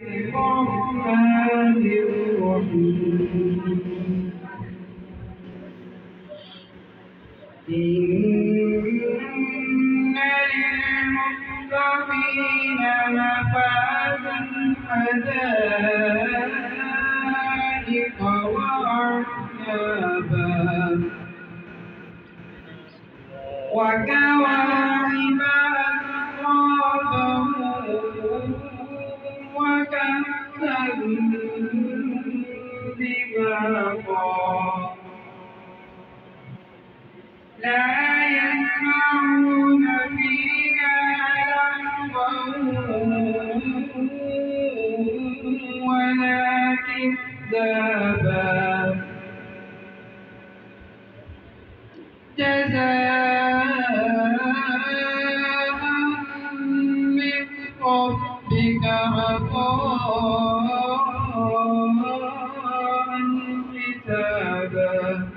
الرحمن الرحيم إن للمتقين مفازا حدائق وأعنابا وكواعب أترابا وكأسا دهاقا لا يسمعون فيها لغوا ولا كذابا جزاء من ربك عطاء حسابا